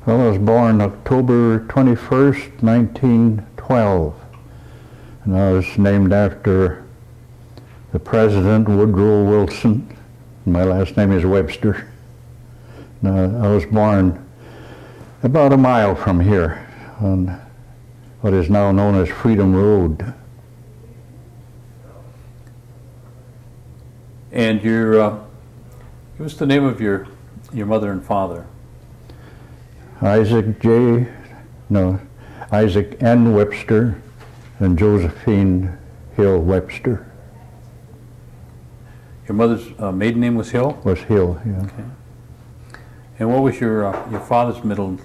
Well, I was born October 21st, 1912, and I was named after the President, Woodrow Wilson. My last name is Webster. I was born about a mile from here on what is now known as Freedom Road. And give us the name of your mother and father. Isaac N. Webster and Josephine Hill Webster. Your mother's maiden name was Hill? Was Hill, yeah. Okay. And what was your father's middle?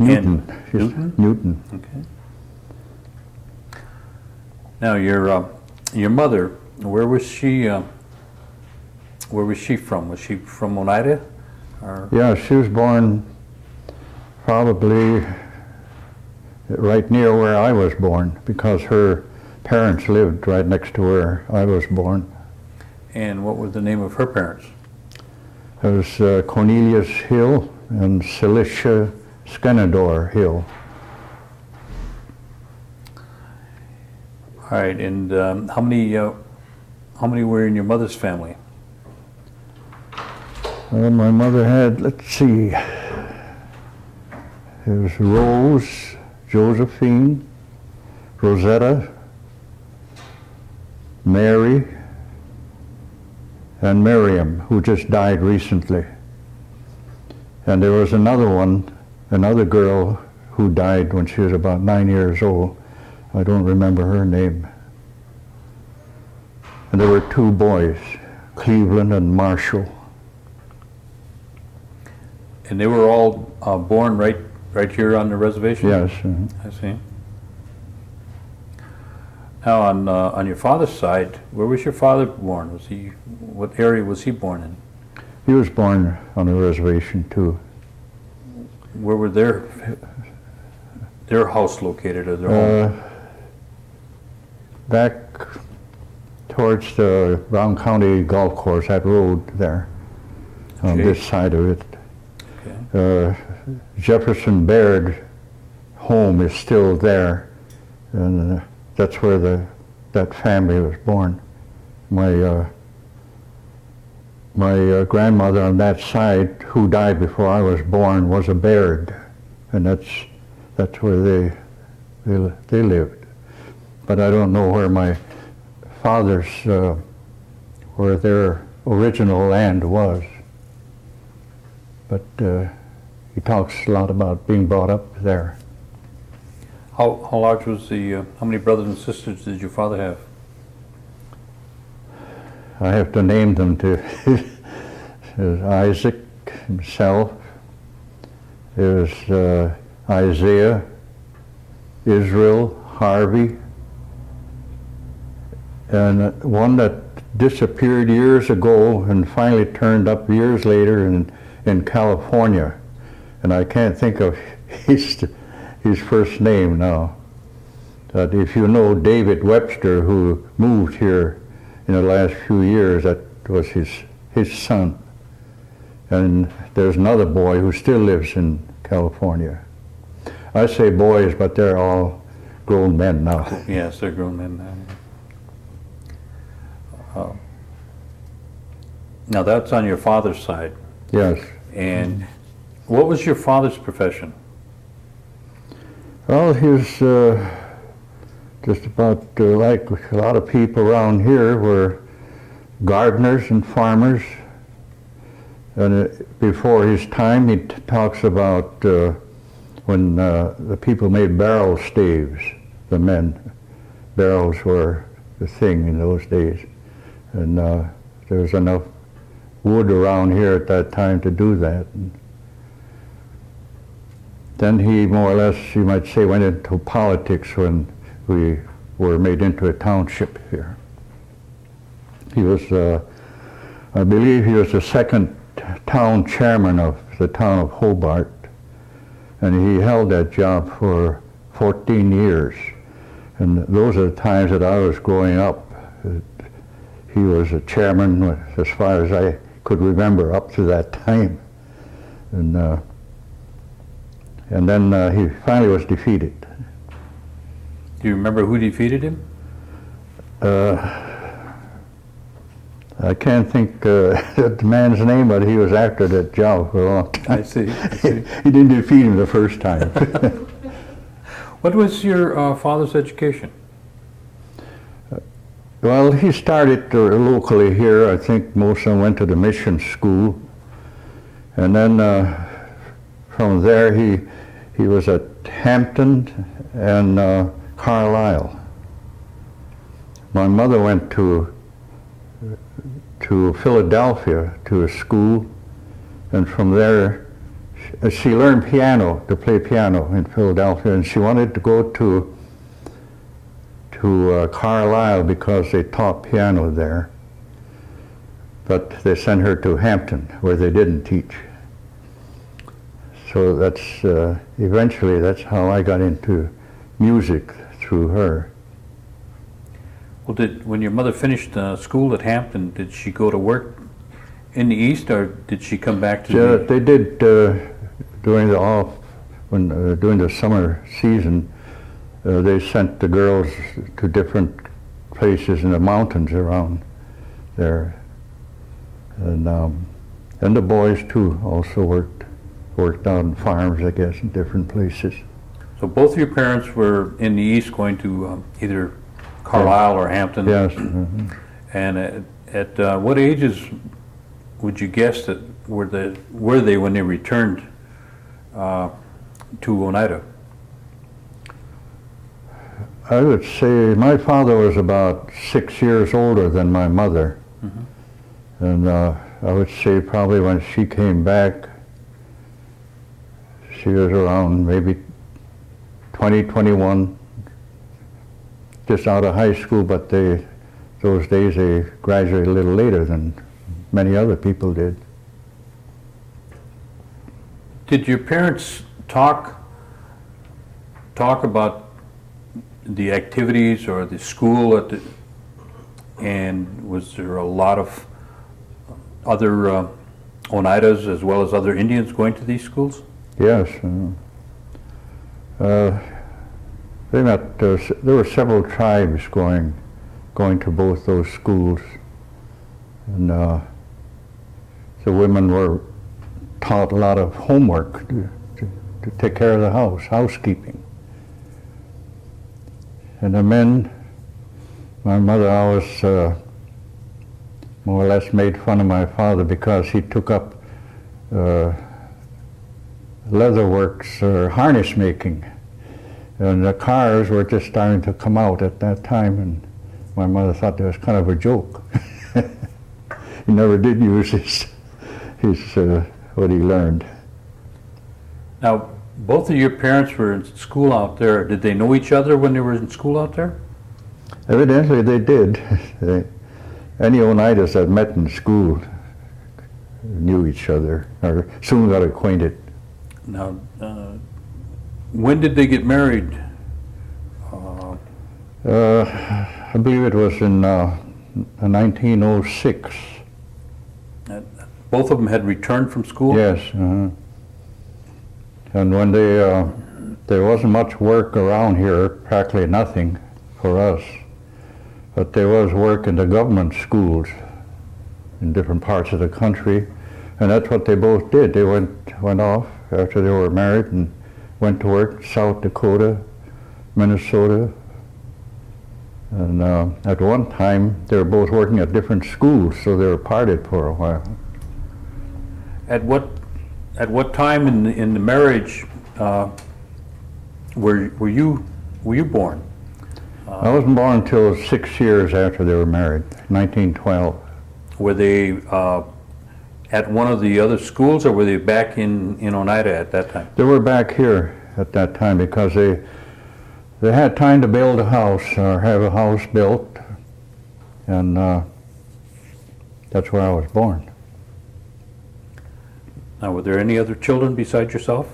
Newton. Newton? Newton. Okay. Now your mother, where was she from? Was she from Oneida? Yeah, she was born probably right near where I was born, because her parents lived right next to where I was born. And what was the name of her parents? It was Cornelius Hill and Celicia Skenador Hill. All right, and how many were in your mother's family? Well, my mother had, let's see, it was Rose, Josephine, Rosetta, Mary, and Miriam, who just died recently. And there was another girl who died when she was about 9 years old. I don't remember her name. And there were two boys, Cleveland and Marshall. And they were all born right here on the reservation? Yes. I see. Now, on your father's side, where was your father born? What area was he born in? He was born on a reservation too. Where were their house located, or their home? Back towards the Brown County Golf Course, that road there, on this side of it. Okay. Jefferson Baird home is still there, and that's where that family was born. My grandmother on that side, who died before I was born, was a Baird, and that's where they lived. But I don't know where my father's where their original land was. But he talks a lot about being brought up there. How large was how many brothers and sisters did your father have? I have to name them to Isaac himself. There's Isaiah, Israel, Harvey, and one that disappeared years ago and finally turned up years later in California. And I can't think of his first name now. But if you know David Webster, who moved here in the last few years, that was his son. And there's another boy who still lives in California. I say boys, but they're all grown men now. Yes, they're grown men now. Now that's on your father's side. Yes. And what was your father's profession? Well, he was just about like a lot of people around here were gardeners and farmers. And before his time, he talks about when the people made barrel staves, the men. Barrels were the thing in those days. And there was enough wood around here at that time to do that. And then he more or less, you might say, went into politics when we were made into a township here. He was, I believe he was the second town chairman of the town of Hobart, and he held that job for 14 years. And those are the times that I was growing up. He was a chairman as far as I could remember up to that time. And And then he finally was defeated. Do you remember who defeated him? I can't think the man's name, but he was after that job for a long time. I see. I see. He didn't defeat him the first time. What was your father's education? Well, he started locally here. I think most of them went to the mission school. And then from there he was at Hampton and Carlisle. My mother went to Philadelphia to a school, and from there she learned to play piano in Philadelphia, and she wanted to go to Carlisle because they taught piano there. But they sent her to Hampton, where they didn't teach. So that's eventually that's how I got into music, through her. Well, when your mother finished school at Hampton, did she go to work in the East, or did she come back to? Yeah, they did during the summer season. They sent the girls to different places in the mountains around there, and the boys too also worked on farms, I guess, in different places. So both of your parents were in the East, going to either Carlisle or Hampton. Yes. Mm-hmm. And at what ages would you guess that were they when they returned to Oneida? I would say my father was about 6 years older than my mother. Mm-hmm. And I would say probably when she came back, she was around maybe 20, 21, just out of high school, but those days they graduated a little later than many other people did. Did your parents talk about the activities or the school and was there a lot of other Oneidas as well as other Indians going to these schools? Yes. They met. There were several tribes going to both those schools, and the women were taught a lot of homework to take care of the house, housekeeping. And the men, my mother always more or less made fun of my father because he took up leatherworks or harness making. And the cars were just starting to come out at that time, and my mother thought that was kind of a joke. He never did use his what he learned. Now, both of your parents were in school out there. Did they know each other when they were in school out there? Evidently they did. Any Oneidas that met in school knew each other, or soon got acquainted. Now, when did they get married? I believe it was in 1906. Both of them had returned from school? Yes. Uh-huh. And when there wasn't much work around here, practically nothing for us, but there was work in the government schools in different parts of the country, and that's what they both did. They went off after they were married and went to work South Dakota, Minnesota, and at one time they were both working at different schools, so they were parted for a while. At what time in the marriage were you born? I wasn't born until 6 years after they were married, 1912. Were they at one of the other schools, or were they back in Oneida at that time? They were back here at that time because they had time to build a house or have a house built, and that's where I was born. Now, were there any other children besides yourself?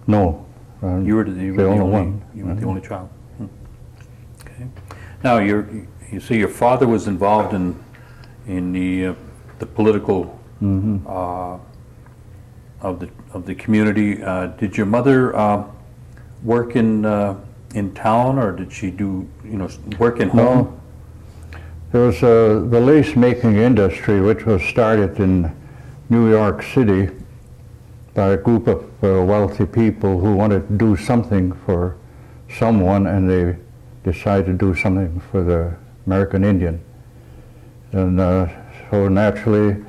No. You were the only one. You were the only child. Okay. Now, you see, your father was involved in the political of the community. Did your mother work in town, or did she do work in home? No, there was the lace making industry, which was started in New York City by a group of wealthy people who wanted to do something for someone, and they decided to do something for the American Indian. And so naturally,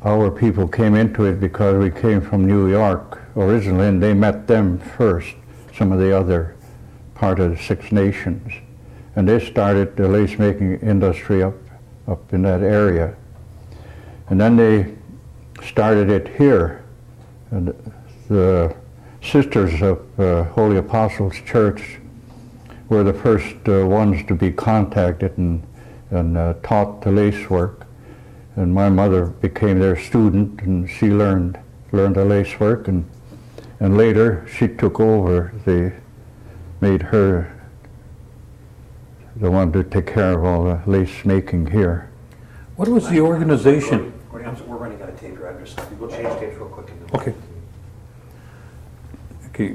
our people came into it because we came from New York originally, and they met them first, some of the other part of the Six Nations. And they started the lace making industry up in that area. And then they started it here. And the Sisters of Holy Apostles Church were the first ones to be contacted and taught the lace work. And my mother became their student, and she learned the lace work, and later she took over. They made her the one to take care of all the lace making here. What was the organization? We're running out of tape drivers. We'll change tapes real quick. And then Okay. Okay,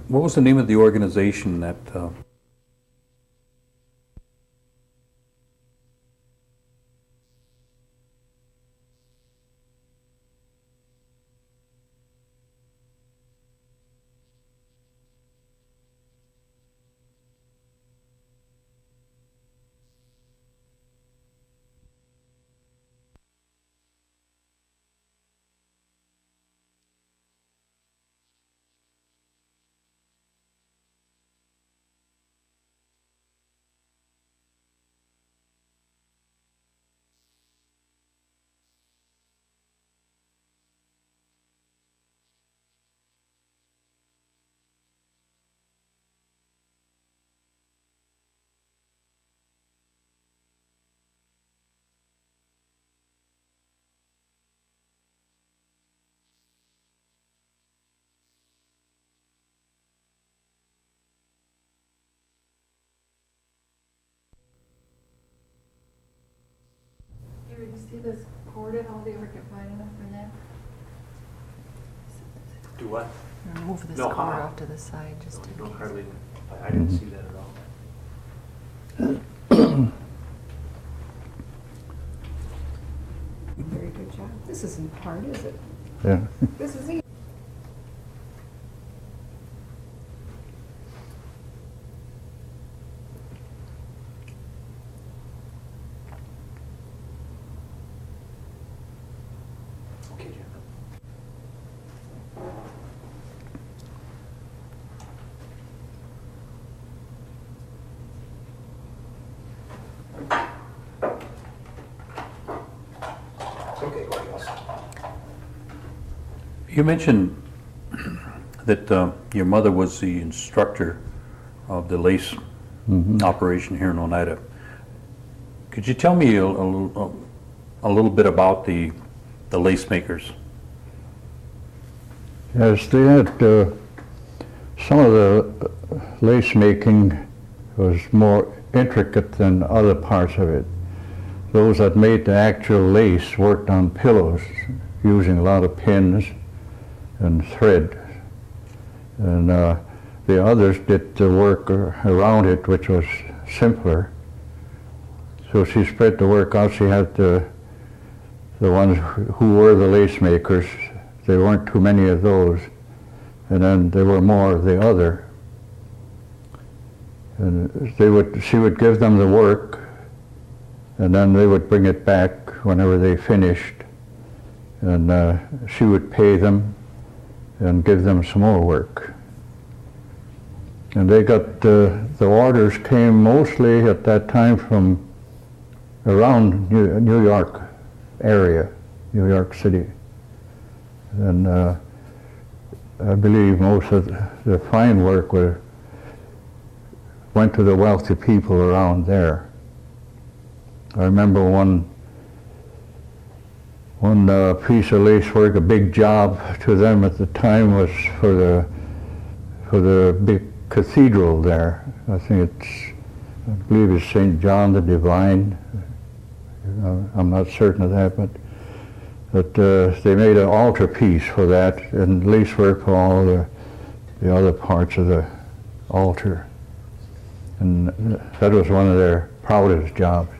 what was the name of the organization that You see this corded, all they ever get wide enough for that? do what? Move this No, car off to the side just in No, case. hardly. I didn't see that at all. Very good job. This isn't hard, is it? Yeah. This is easy. Okay, Jim. Okay, go ahead. you mentioned that your mother was the instructor of the lace operation here in Oneida. Could you tell me a little bit about the lace makers? Yes, they had some of the lace making was more intricate than other parts of it. Those that made the actual lace worked on pillows using a lot of pins and thread. And the others did the work around it, which was simpler. So she spread the work out. She had the ones who were the lace makers. There weren't too many of those. And then there were more of the other. And she would give them the work, and then they would bring it back whenever they finished. And she would pay them and give them some more work. And they got, the orders came mostly at that time from around New York area, New York City. And I believe most of the fine work went to the wealthy people around there. I remember one piece of lace work, a big job to them at the time, was for the big cathedral there. I believe it's St. John the Divine. I'm not certain of that, but But they made an altarpiece for that and lacework for all the other parts of the altar. And that was one of their proudest jobs.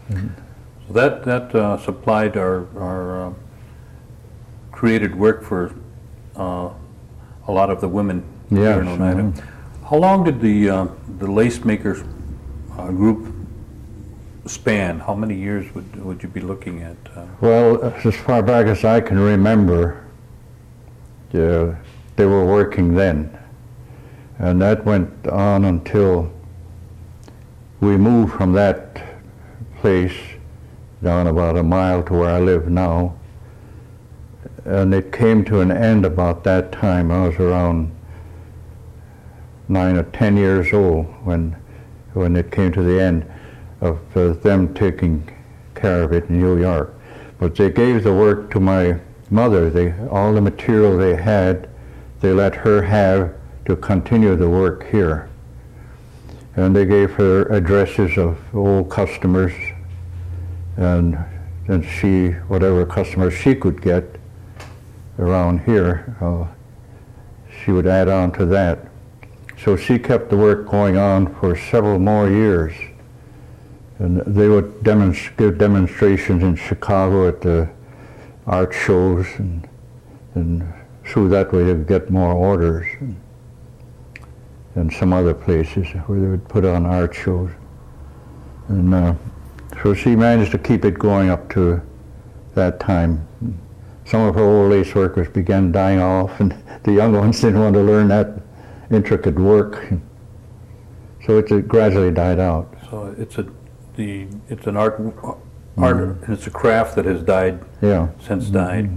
So that supplied our created work for a lot of the women here in Yes, Oneida. How long did the lace makers group span? How many years would you be looking at? Well, as far back as I can remember, they were working then. And that went on until we moved from that place down about a mile to where I live now. And it came to an end about that time. I was around 9 or 10 years old when it came to the end of them taking care of it in New York. But they gave the work to my mother. All the material they had, they let her have to continue the work here. And they gave her addresses of old customers, and she, whatever customers she could get around here, she would add on to that. So she kept the work going on for several more years. And they would give demonstrations in Chicago at the art shows, and through that way they would get more orders. And some other places where they would put on art shows. And so she managed to keep it going up to that time. Some of her old lace workers began dying off, and the young ones didn't want to learn that intricate work. So it gradually died out. So it's an art, and it's a craft that has died since died.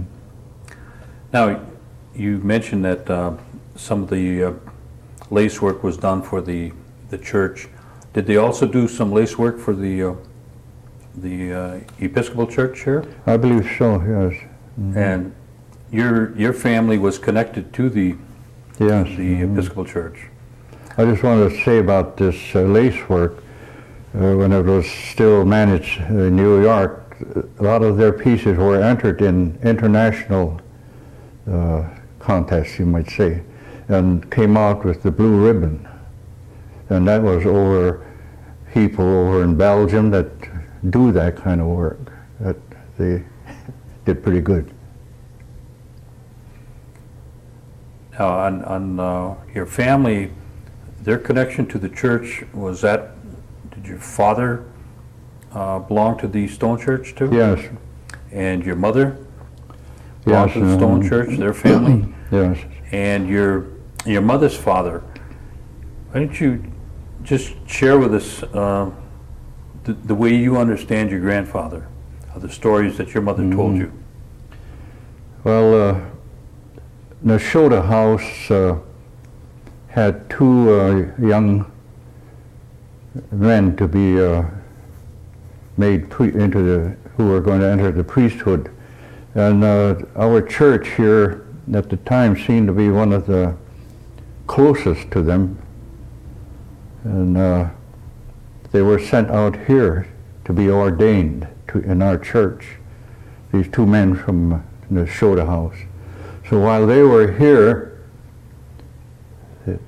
Now, you mentioned that some of the lace work was done for the church. Did they also do some lace work for the Episcopal Church here? I believe so, yes. And your family was connected to the Yes. Episcopal Church. I just wanted to say about this lace work. When it was still managed in New York, a lot of their pieces were entered in international contests, you might say, and came out with the blue ribbon. And that was over people over in Belgium that do that kind of work. That they did pretty good. Now, on your family, their connection to the church, was that, did your father belong to the Stone Church too? Yes. And your mother belonged Yes, to the Stone Church, their family? Yes. And your mother's father, why don't you just share with us the way you understand your grandfather, the stories that your mother told you? Well, Nashotah House had two young men to be made who were going to enter the priesthood. And our church here at the time seemed to be one of the closest to them. And they were sent out here to be ordained in our church, these two men from the Nashotah House. So while they were here,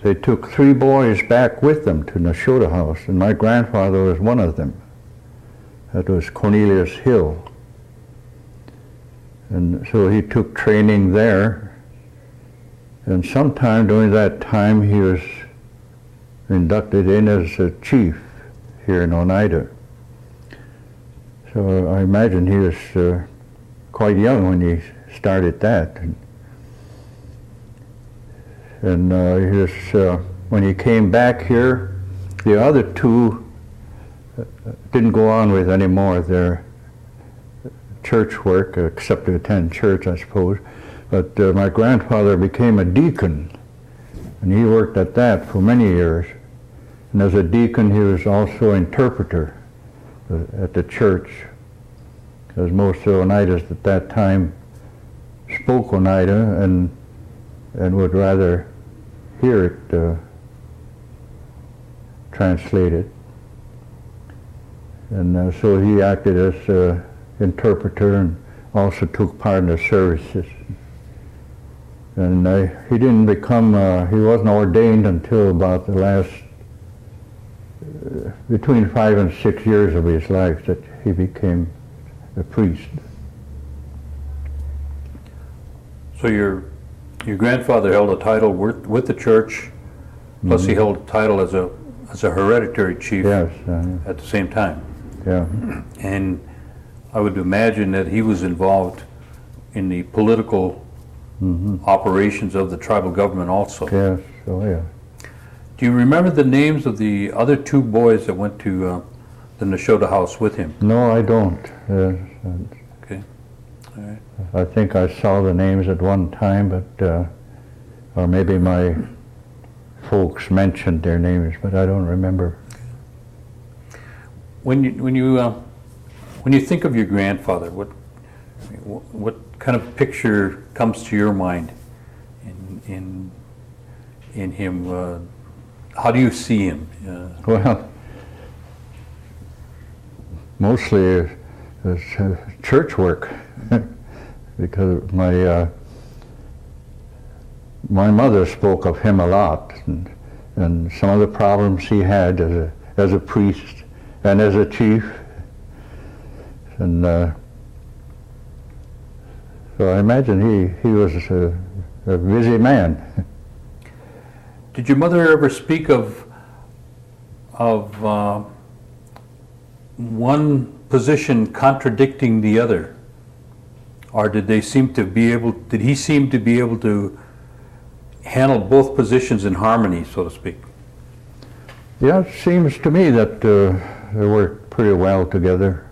they took three boys back with them to Nashotah House, and my grandfather was one of them. That was Cornelius Hill. And so he took training there, and sometime during that time he was inducted in as a chief here in Oneida. So I imagine he was quite young when he started that. And when he came back here, the other two didn't go on with any more of their church work, except to attend church, I suppose. But my grandfather became a deacon, and he worked at that for many years. And as a deacon, he was also interpreter at the church, because most of the Oneidas at that time spoke Oneida and would rather hear it translated. And so he acted as interpreter and also took part in the services. And he didn't become, he wasn't ordained until about the last, between 5 and 6 years of his life that he became a priest. So your grandfather held a title with the church, plus he held a title as a hereditary chief Yes. at the same time. Yeah. And I would imagine that he was involved in the political operations of the tribal government also. Yes. Oh, yeah. Do you remember the names of the other 2 boys that went to the Nashotah house with him? No, I don't. Okay. All right. I think I saw the names at one time, but or maybe my folks mentioned their names, but I don't remember. When you think of your grandfather, what kind of picture comes to your mind in him? How do you see him? Well, mostly it's church work, because my mother spoke of him a lot, and some of the problems he had as a priest and as a chief, and so I imagine he was a busy man. Did your mother ever speak of one position contradicting the other, or did he seem to be able to handle both positions in harmony, so to speak? Yeah, it seems to me that they worked pretty well together.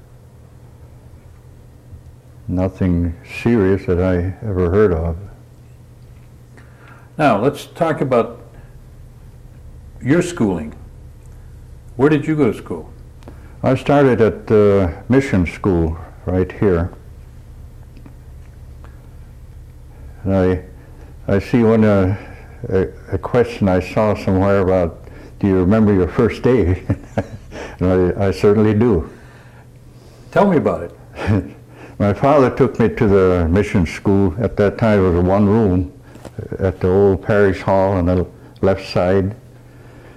Nothing serious that I ever heard of. Now, let's talk about your schooling. Where did you go to school? I started at the mission school right here. And I see a question I saw somewhere about, do you remember your first day? And I certainly do. Tell me about it. My father took me to the mission school. At that time it was one room at the old parish hall on the left side.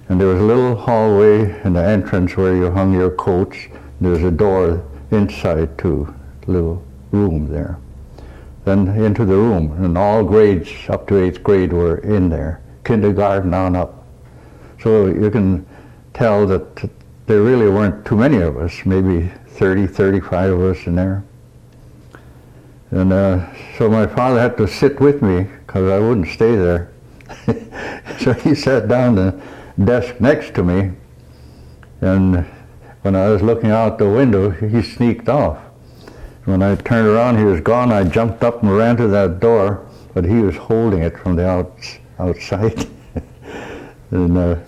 And there was a little hallway in the entrance where you hung your coats. There was a door inside to a little room there. Then into the room, and all grades up to 8th grade were in there, kindergarten on up. So you can tell that there really weren't too many of us, maybe 30, 35 of us in there. And so my father had to sit with me because I wouldn't stay there. So he sat down the desk next to me, and when I was looking out the window, he sneaked off. When I turned around, he was gone. I jumped up and ran to that door, but he was holding it from the outside. And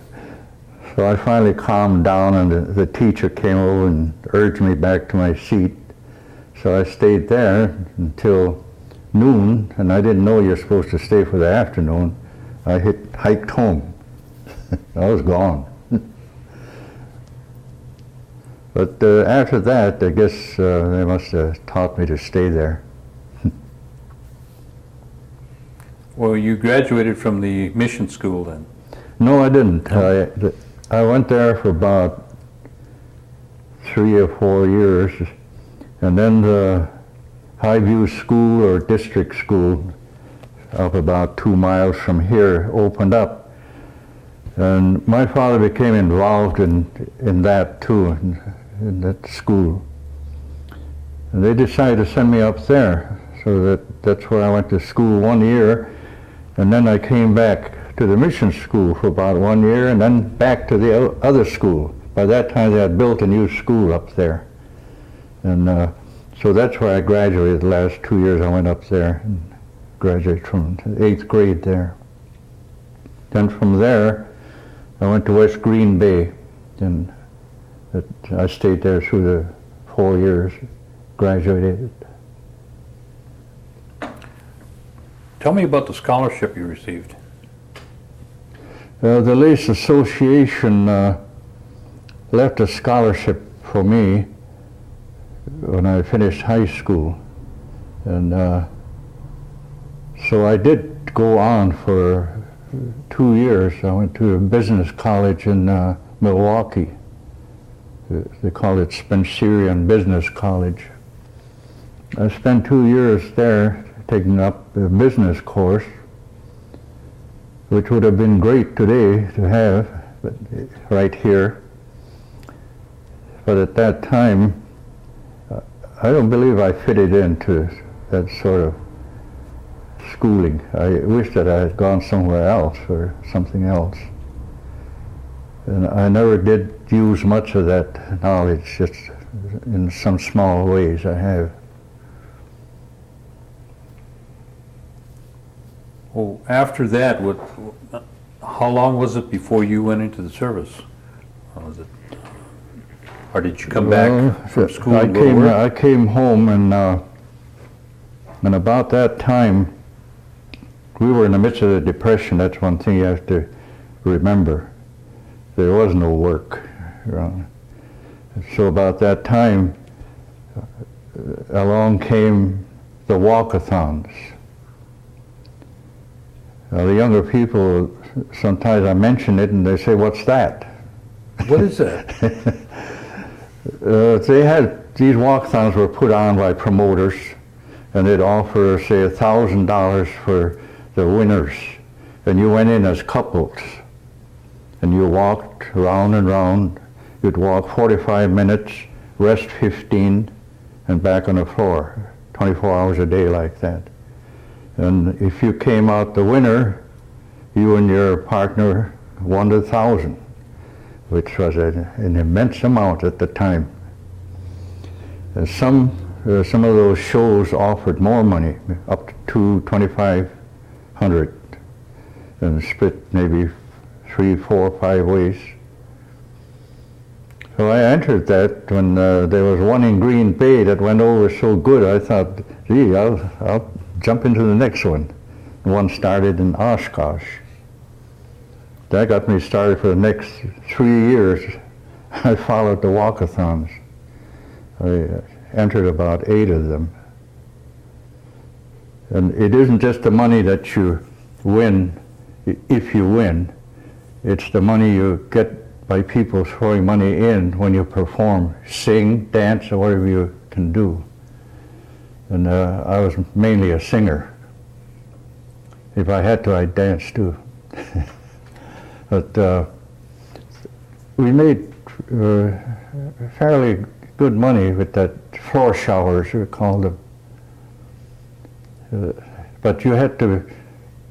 so I finally calmed down, and the teacher came over and urged me back to my seat. So I stayed there until noon, and I didn't know you're supposed to stay for the afternoon. I hiked home. I was gone. But after that, I guess they must have taught me to stay there. Well, you graduated from the mission school then. No, I didn't. I went there for about 3 or 4 years, and then the Highview School or district school up about 2 miles from here opened up. And my father became involved in that too, in that school. And they decided to send me up there, so that's where I went to school 1 year, and then I came back to the mission school for about 1 year, and then back to the other school. By that time they had built a new school up there. And so that's where I graduated. The last 2 years I went up there and graduated from 8th grade there. Then from there I went to West Green Bay, and I stayed there through the 4 years, graduated. Tell me about the scholarship you received. The Lace Association left a scholarship for me. when I finished high school. And so I did go on for 2 years. I went to a business college in Milwaukee. They call it Spencerian Business College. I spent 2 years there taking up a business course, which would have been great today to have, but right here. But at that time, I don't believe I fitted into that sort of schooling. I wish that I had gone somewhere else or something else. And I never did use much of that knowledge, just in some small ways I have. Well, after that, how long was it before you went into the service? Or did you come back from school and go to work? I came home, and about that time, we were in the midst of the Depression. That's one thing you have to remember. There was no work around. So about that time, along came the walkathons. The younger people, sometimes I mention it and they say, "What's that?" What is that? These walkathons were put on by promoters, and they'd offer, say, $1,000 for the winners. And you went in as couples, and you walked round and round. You'd walk 45 minutes, rest 15, and back on the floor, 24 hours a day like that. And if you came out the winner, you and your partner won $1,000, which was an immense amount at the time. And some of those shows offered more money, up to $2,500, and split maybe 3, 4, 5 ways. So I entered that when there was one in Green Bay that went over so good. I thought, gee, I'll jump into the next one. One started in Oshkosh. That got me started for the next 3 years. I followed the walkathons. I entered about 8 of them. And it isn't just the money that you win, if you win. It's the money you get by people throwing money in when you perform, sing, dance, or whatever you can do. And I was mainly a singer. If I had to, I'd dance too. But we made fairly good money with that floor showers, we called them. But you had to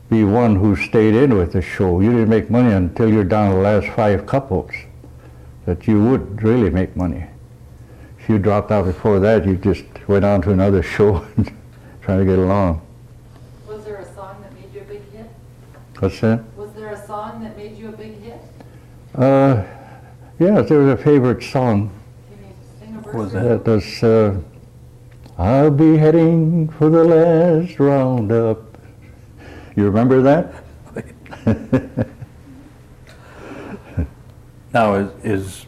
be one who stayed in with the show. You didn't make money until you're down to the last 5 couples that you would really make money. If you dropped out before that, you just went on to another show and try to get along. Was there a song that made you a big hit? What's that? Was there a song that made you a big hit? Yeah, there was a favorite song. Can you sing a verse? What was That was, I'll be heading for the last roundup. You remember that? Now, is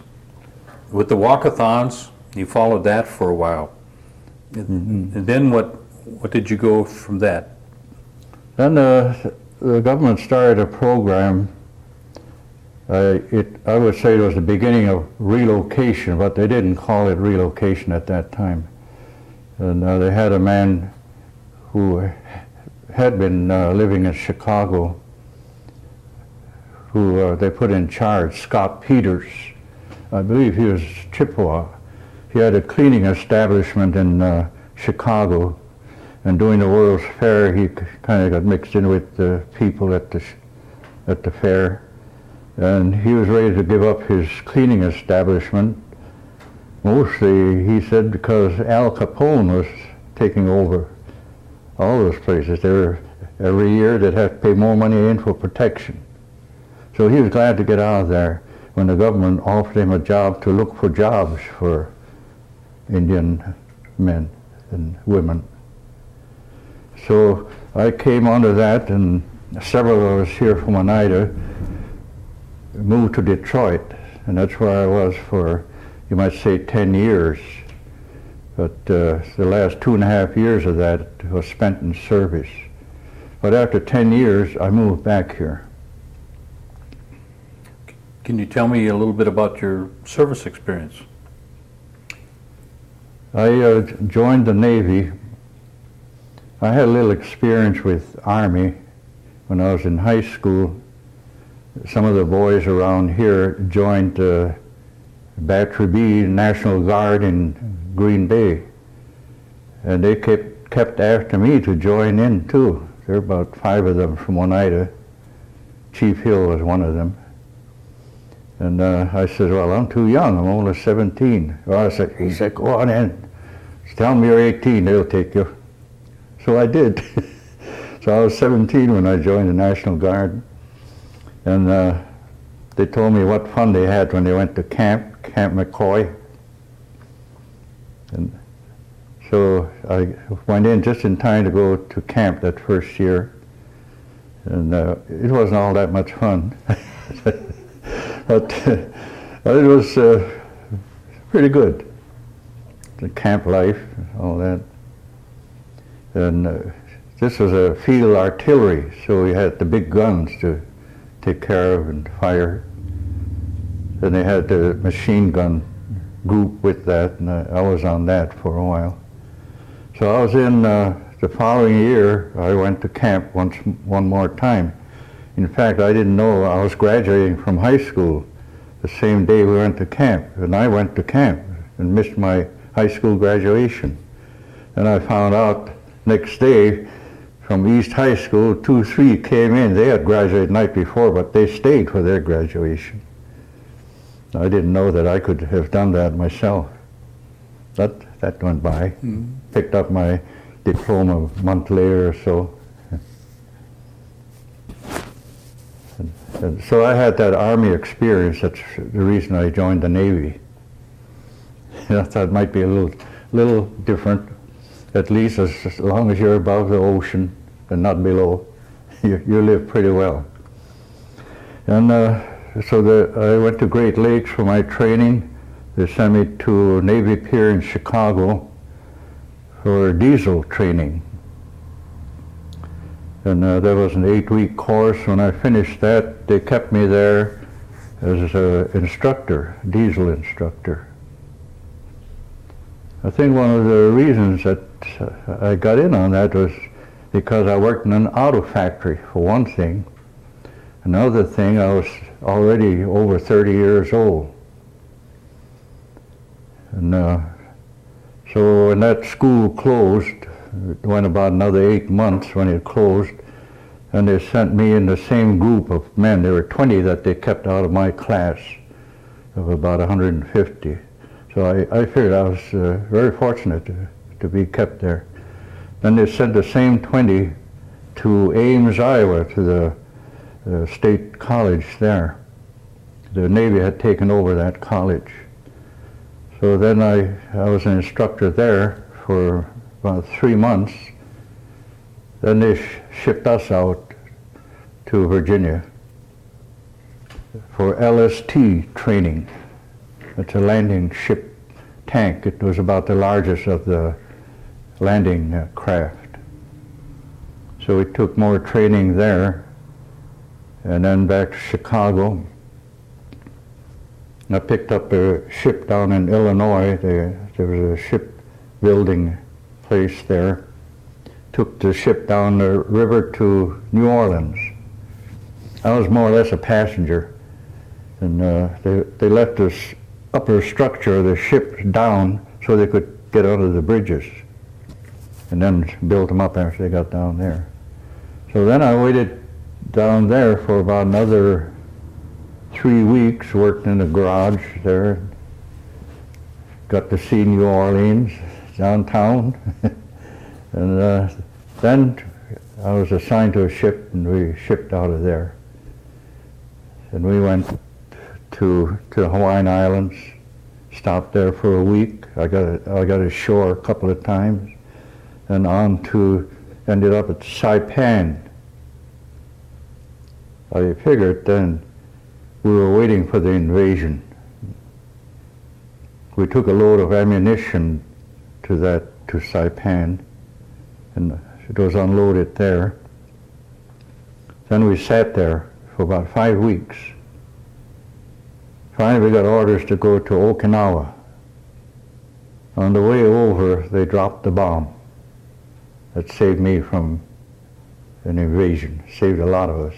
with the walkathons, you followed that for a while. And then what did you go from that? Then the government started a program. I would say it was the beginning of relocation, but they didn't call it relocation at that time. And they had a man who had been living in Chicago, who they put in charge, Scott Peters. I believe he was Chippewa. He had a cleaning establishment in Chicago, and during the World's Fair, he kind of got mixed in with the people at the fair, and he was ready to give up his cleaning establishment. Mostly, he said, because Al Capone was taking over all those places. Every year they'd have to pay more money in for protection. So he was glad to get out of there when the government offered him a job to look for jobs for Indian men and women. So I came onto that, and several of us here from Oneida moved to Detroit, and that's where I was for, you might say, 10 years. But the last 2.5 years of that was spent in service. But after 10 years, I moved back here. Can you tell me a little bit about your service experience? I joined the Navy. I had a little experience with Army when I was in high school. Some of the boys around here joined Battery B National Guard in Green Bay, and they kept after me to join in too. There were about 5 of them from Oneida. Chief Hill was one of them. And I said, well, I'm too young. I'm only 17. Well, he said, go on in. Tell them you're 18, they'll take you. So I did. So I was 17 when I joined the National Guard. And they told me what fun they had when they went to Camp McCoy. And so I went in just in time to go to camp that first year. And it wasn't all that much fun. But it was pretty good. The camp life, all that. And this was a field artillery, so we had the big guns to take care of and fire. Then they had the machine gun group with that, and I was on that for a while. So I was in the following year, I went to camp one more time. In fact, I didn't know I was graduating from high school the same day we went to camp, and I went to camp and missed my high school graduation. And I found out next day from East High School, 3 came in. They had graduated the night before, but they stayed for their graduation. I didn't know that I could have done that myself. That went by. Picked up my diploma a month later or so. And so I had that Army experience. That's the reason I joined the Navy. I thought it might be a little different. At least as long as you're above the ocean and not below, you live pretty well. And so I went to Great Lakes for my training. They sent me to Navy Pier in Chicago for diesel training. And that was an 8-week course. When I finished that, they kept me there as an instructor, diesel instructor. I think one of the reasons that I got in on that was because I worked in an auto factory, for one thing. Another thing, I was already over 30 years old. And so when that school closed, it went about another 8 months when it closed, and they sent me in the same group of men. There were 20 that they kept out of my class of about 150. So I figured I was very fortunate to be kept there. Then they sent the same 20 to Ames, Iowa, to the state college there. The Navy had taken over that college. So then I was an instructor there for about 3 months. Then they shipped us out to Virginia for LST training. It's a landing ship tank. It was about the largest of the landing craft. So we took more training there, and then back to Chicago. I picked up a ship down in Illinois. There was a shipbuilding place there. Took the ship down the river to New Orleans. I was more or less a passenger, and they left this upper structure of the ship down so they could get under the bridges, and then built them up after they got down there. So then I waited down there for about another 3 weeks, worked in the garage there, got to see New Orleans, downtown, and then I was assigned to a ship, and we shipped out of there. And we went to the Hawaiian Islands, stopped there for a week. I got ashore a couple of times, and ended up at Saipan. I figured then we were waiting for the invasion. We took a load of ammunition to Saipan, and it was unloaded there. Then we sat there for about 5 weeks. Finally, we got orders to go to Okinawa. On the way over, they dropped the bomb. That saved me from an invasion, saved a lot of us.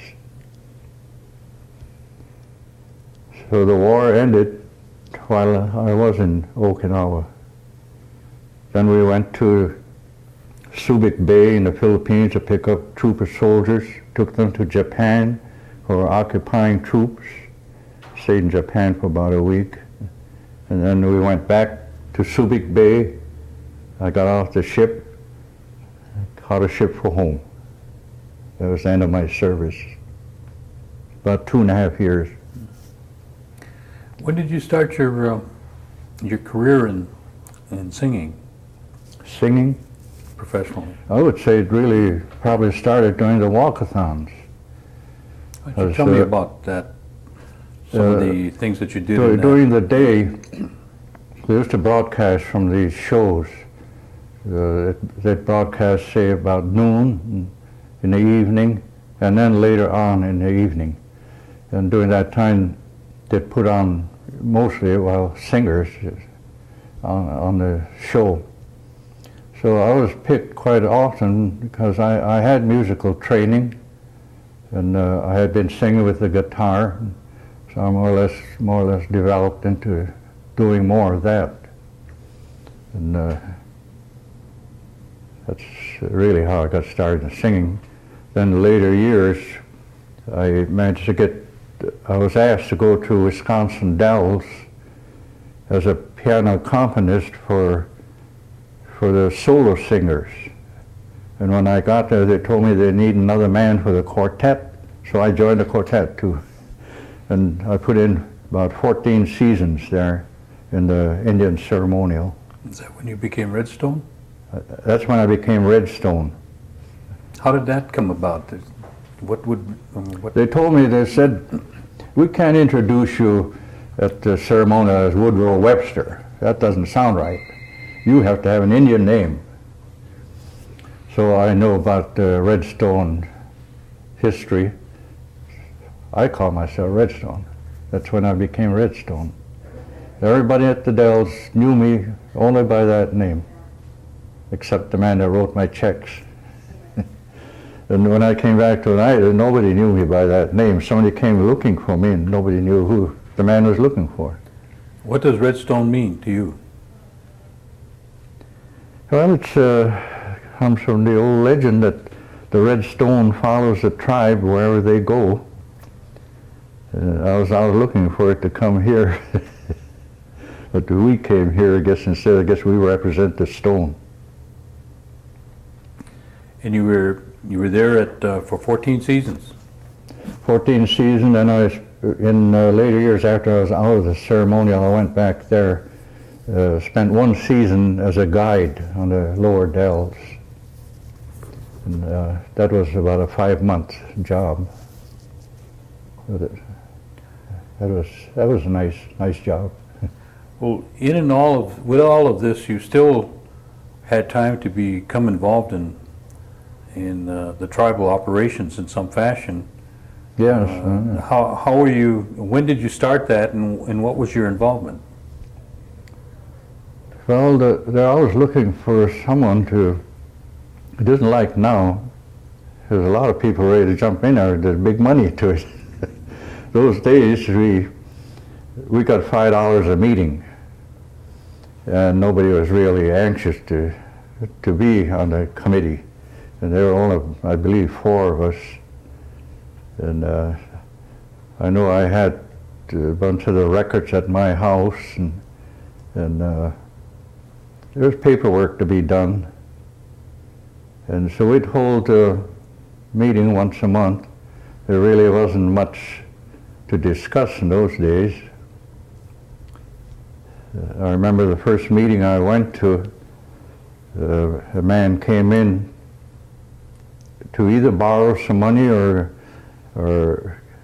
So the war ended while I was in Okinawa. Then we went to Subic Bay in the Philippines to pick up trooper soldiers, took them to Japan for occupying troops, stayed in Japan for about a week, and then we went back to Subic Bay. I got off the ship, caught a ship for home. That was the end of my service. About 2.5 years. When did you start your career in singing Singing, professionally? I would say it really probably started during the walkathons. Why don't you tell me about that, some of the things that you did in that? During the day, we used to broadcast from these shows. They'd broadcast, say, about noon in the evening, and then later on in the evening. And during that time, they'd put on mostly, singers on the show. So I was picked quite often because I had musical training, and I had been singing with the guitar, so I more or less developed into doing more of that. And that's really how I got started in singing. Then in later years, I was asked to go to Wisconsin Dells as a piano accompanist for the solo singers. And when I got there, they told me they need another man for the quartet, so I joined the quartet too. And I put in about 14 seasons there in the Indian ceremonial. Is that when you became Redstone? That's when I became Redstone. How did that come about? What They told me, they said, we can't introduce you at the ceremony as Woodrow Webster. That doesn't sound right. You have to have an Indian name. So I know about Redstone history. I call myself Redstone. That's when I became Redstone. Everybody at the Dells knew me only by that name, except the man that wrote my checks. And when I came back to Oneida, nobody knew me by that name. Somebody came looking for me, and nobody knew who the man was looking for. What does Redstone mean to you? Well, it comes from the old legend that the red stone follows the tribe wherever they go. I was out looking for it to come here, but we came here, I guess we represent the stone. And you were there for 14 seasons. 14 seasons, and in later years after I was out of the ceremonial, I went back there, spent 1 season as a guide on the lower Dells. And that was about a 5-month job. But that was a nice job. Well, with all of this, you still had time to become involved in the tribal operations in some fashion. Yes. How were you? When did you start that, and what was your involvement? Well, they're always looking for someone it isn't like now. There's a lot of people ready to jump in there. There's big money to it. Those days, we got $5 a meeting, and nobody was really anxious to be on the committee. And there were only, I believe, 4 of us. And I know I had a bunch of the records at my house, and there was paperwork to be done. And so we'd hold a meeting once a month. There really wasn't much to discuss in those days. I remember the first meeting I went to, a man came in to either borrow some money or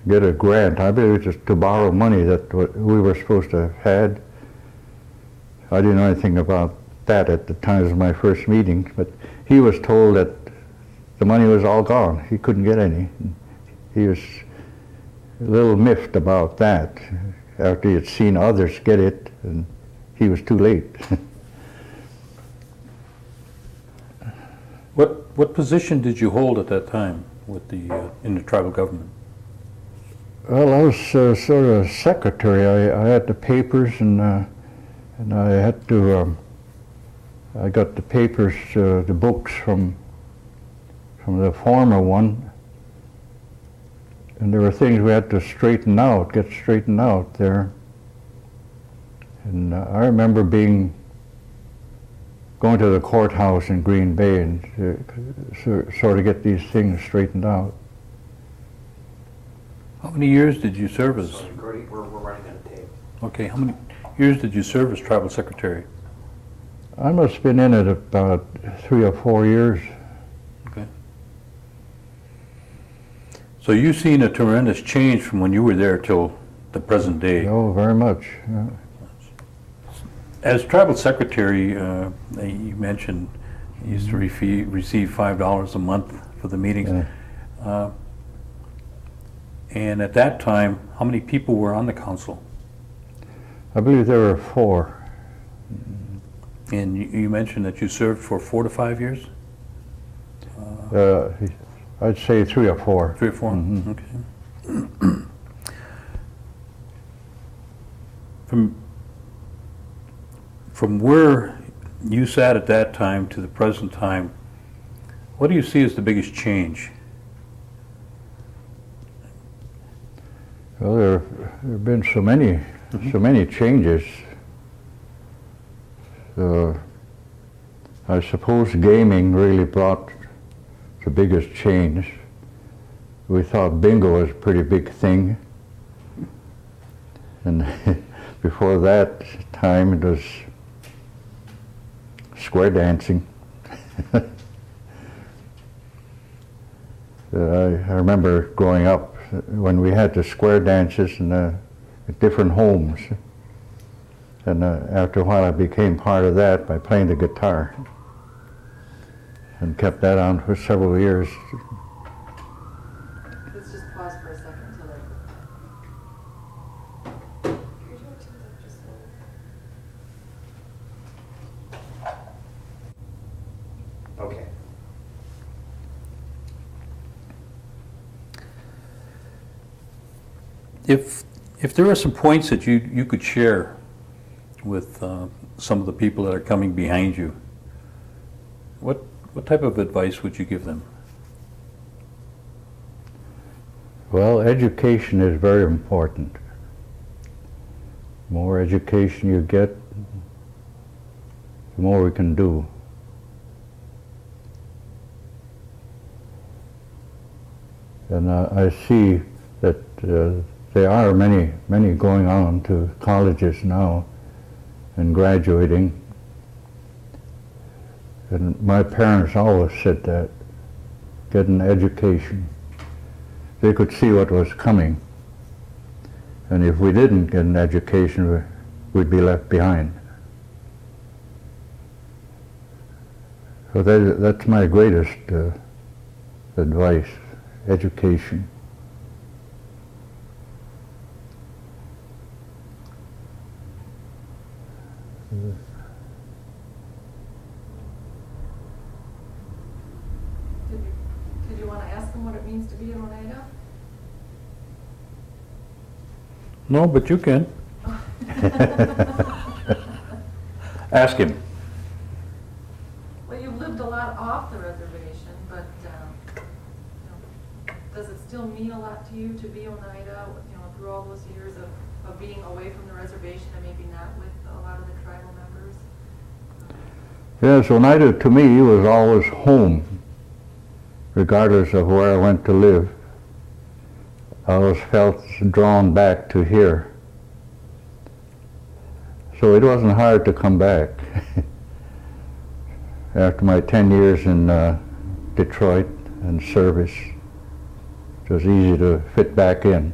get a grant. I believe it was to borrow money that we were supposed to have had. I didn't know anything about that at the time of my first meeting, but he was told that the money was all gone. He couldn't get any. He was a little miffed about that after he had seen others get it, and he was too late. What position did you hold at that time with the in the tribal government? Well, I was sort of secretary. I had the papers, and I had to. I got the papers, the books from the former one, and there were things we had to straighten out, get straightened out there. And I remember going to the courthouse in Green Bay and sort of get these things straightened out. How many years did you serve as? So, Gordy, we're running out of tape. Okay, how many years did you serve as tribal secretary? I must have been in it about 3 or 4 years. Okay. So you've seen a tremendous change from when you were there till the present day. Oh, very much. Yeah. As tribal secretary, you mentioned you used to receive $5 a month for the meetings. Yeah. And at that time, how many people were on the council? I believe there were 4. And you mentioned that you served for 4 to 5 years? I'd say 3 or 4. 3 or 4? Mhm. Okay. From where you sat at that time to the present time, what do you see as the biggest change? Well, there have been so many changes. I suppose gaming really brought the biggest change. We thought bingo was a pretty big thing. And before that time, it was square dancing. I remember growing up when we had the square dances at different homes. And after a while I became part of that by playing the guitar and kept that on for several years. Let's just pause for a second till Okay. If there are some points that you could share with some of the people that are coming behind you, what type of advice would you give them? Well, education is very important. The more education you get, the more we can do. And I see that there are many going on to colleges now and graduating. And my parents always said that, get an education. They could see what was coming. And if we didn't get an education, we'd be left behind. So that's my greatest advice, education. Did you want to ask them what it means to be an Oneida? No, but you can. Ask him. Well, you lived a lot off the reservation, but does it still mean a lot to you to be Oneida, through all those years of being away from the reservation and maybe not with a lot of the tribal members? Yes, Oneida to me was always home, regardless of where I went to live. I always felt drawn back to here. So it wasn't hard to come back. After my 10 years in Detroit and service, it was easy to fit back in.